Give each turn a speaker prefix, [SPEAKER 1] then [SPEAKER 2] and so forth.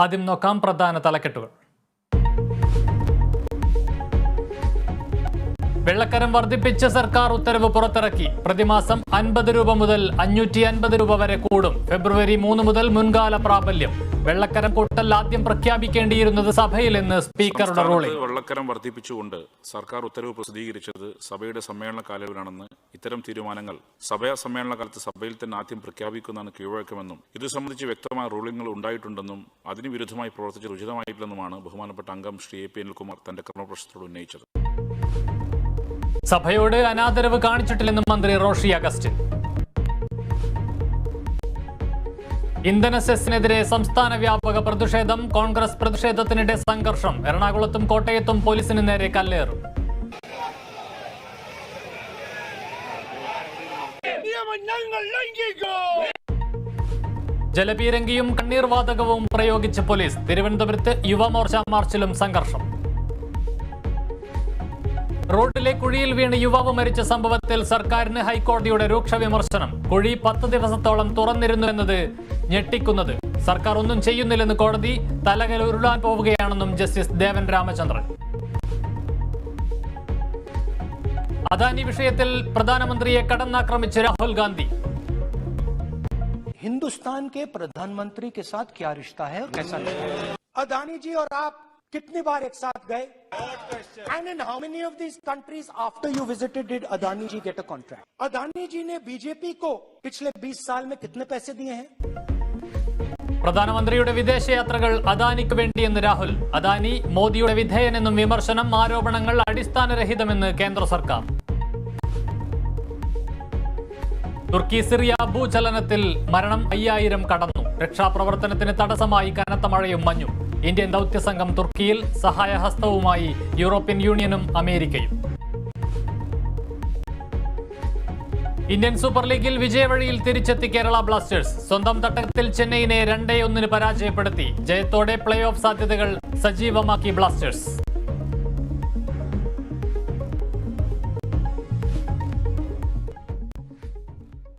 [SPEAKER 1] ആദ്യം നോക്കാം പ്രധാന തലക്കെട്ടുകൾ. വെള്ളക്കരം വർദ്ധിപ്പിച്ച സർക്കാർ ഉത്തരവ് പുറത്തിറക്കി. പ്രതിമാസം 50 രൂപ മുതൽ 550 രൂപ വരെ കൂടും. ഫെബ്രുവരി 3 മുതൽ മുൻകാല പ്രാബല്യം. വെള്ളക്കരം കൂട്ടൽ ആദ്യം പ്രഖ്യാപിക്കേണ്ടിയിരുന്നത് സഭയിലെന്ന് സ്പീക്കറുടെ റൂളിംഗ്.
[SPEAKER 2] വെള്ളക്കരം വർദ്ധിപ്പിച്ചുകൊണ്ട് സർക്കാർ ഉത്തരവ് പ്രസിദ്ധീകരിച്ചത് സഭയുടെ സമ്മേളന കാലയളവിലാണെന്ന് ഇത്തരം തീരുമാനങ്ങൾ സഭയാ സമ്മേളന കാലത്ത് സഭയിൽ തന്നെ ആദ്യം പ്രഖ്യാപിക്കുന്നതാണ് കീഴ്വഴക്കമെന്നും ഇത് സംബന്ധിച്ച് വ്യക്തമായ റൂളിംഗുകൾ ഉണ്ടായിട്ടുണ്ടെന്നും അതിന് വിരുദ്ധമായി പ്രവർത്തിച്ചത് ഉചിതമായിട്ടില്ലെന്നുമാണ് ബഹുമാനപ്പെട്ട അംഗം ശ്രീ എ പി അനിൽകുമാർ തന്റെ കർമ്മപ്രശ്നത്തോട് ഉന്നയിച്ചത്.
[SPEAKER 1] സഭയോട് അനാദരവ് കാണിച്ചിട്ടില്ലെന്നും മന്ത്രി റോഷി അഗസ്റ്റിൻ. ഇന്ധന സെസ്സിനെതിരെ സംസ്ഥാന വ്യാപക പ്രതിഷേധം. കോൺഗ്രസ് പ്രതിഷേധത്തിനിടെ സംഘർഷം. എറണാകുളത്തും കോട്ടയത്തും പോലീസിന് നേരെ കല്ലേറും. ജലപീരങ്കിയും കണ്ണീർ വാതകവും പ്രയോഗിച്ച് പോലീസ്. തിരുവനന്തപുരത്ത് യുവമോർച്ച മാർച്ചിലും സംഘർഷം. റോഡിലെ കുഴിയിൽ വീണ് യുവാവ് മരിച്ച സംഭവത്തിൽ സർക്കാരിന് ഹൈക്കോടതിയുടെ രൂക്ഷ വിമർശനം. കുഴി 10 ദിവസത്തോളം തുറന്നിരുന്നുവെന്നത് ഞെട്ടിക്കുന്നത്. സർക്കാർ ഒന്നും ചെയ്യുന്നില്ലെന്ന് കോടതി. തലകൽ ഉരുളാൻ പോവുകയാണെന്നും ജസ്റ്റിസ് ദേവൻ രാമചന്ദ്രൻ. അദാനി വിഷയത്തിൽ പ്രധാനമന്ത്രിയെ കടന്നാക്രമിച്ച് രാഹുൽ ഗാന്ധി.
[SPEAKER 3] हिंदुस्तान के प्रधानमंत्री के साथ क्या रिश्ता है और कैसा रिश्ता है? अदानी जी और आप कितनी बार एक साथ गए? And in how many of these countries after you visited did Adani ji get a contract? Adani ji ने बीजेपी को पिछले 20 साल में कितने पैसे दिए हैं?
[SPEAKER 1] പ്രധാനമന്ത്രിയുടെ വിദേശയാത്രകൾ അദാനിക്ക് വേണ്ടിയെന്ന് രാഹുൽ. അദാനി മോദിയുടെ വിധേയനെന്നും വിമർശനം. ആരോപണങ്ങൾ അടിസ്ഥാനരഹിതമെന്ന് കേന്ദ്ര സർക്കാർ. തുർക്കി സിറിയ ഭൂചലനത്തിൽ മരണം 5000 കടന്നു. രക്ഷാപ്രവർത്തനത്തിന് തടസ്സമായി കനത്ത മഴയും മഞ്ഞും. ഇന്ത്യൻ ദൗത്യസംഘം തുർക്കിയിൽ. സഹായഹസ്തവുമായി യൂറോപ്യൻ യൂണിയനും അമേരിക്കയും. ഇന്ത്യൻ സൂപ്പർ ലീഗിൽ വിജയവഴിയിൽ തിരിച്ചെത്തി കേരള ബ്ലാസ്റ്റേഴ്സ്. സ്വന്തം തട്ടകത്തിൽ ചെന്നൈയിനെ 2-1 പരാജയപ്പെടുത്തി. ജയത്തോടെ പ്ലേ ഓഫ് സാധ്യതകൾ സജീവമാക്കി ബ്ലാസ്റ്റേഴ്സ്.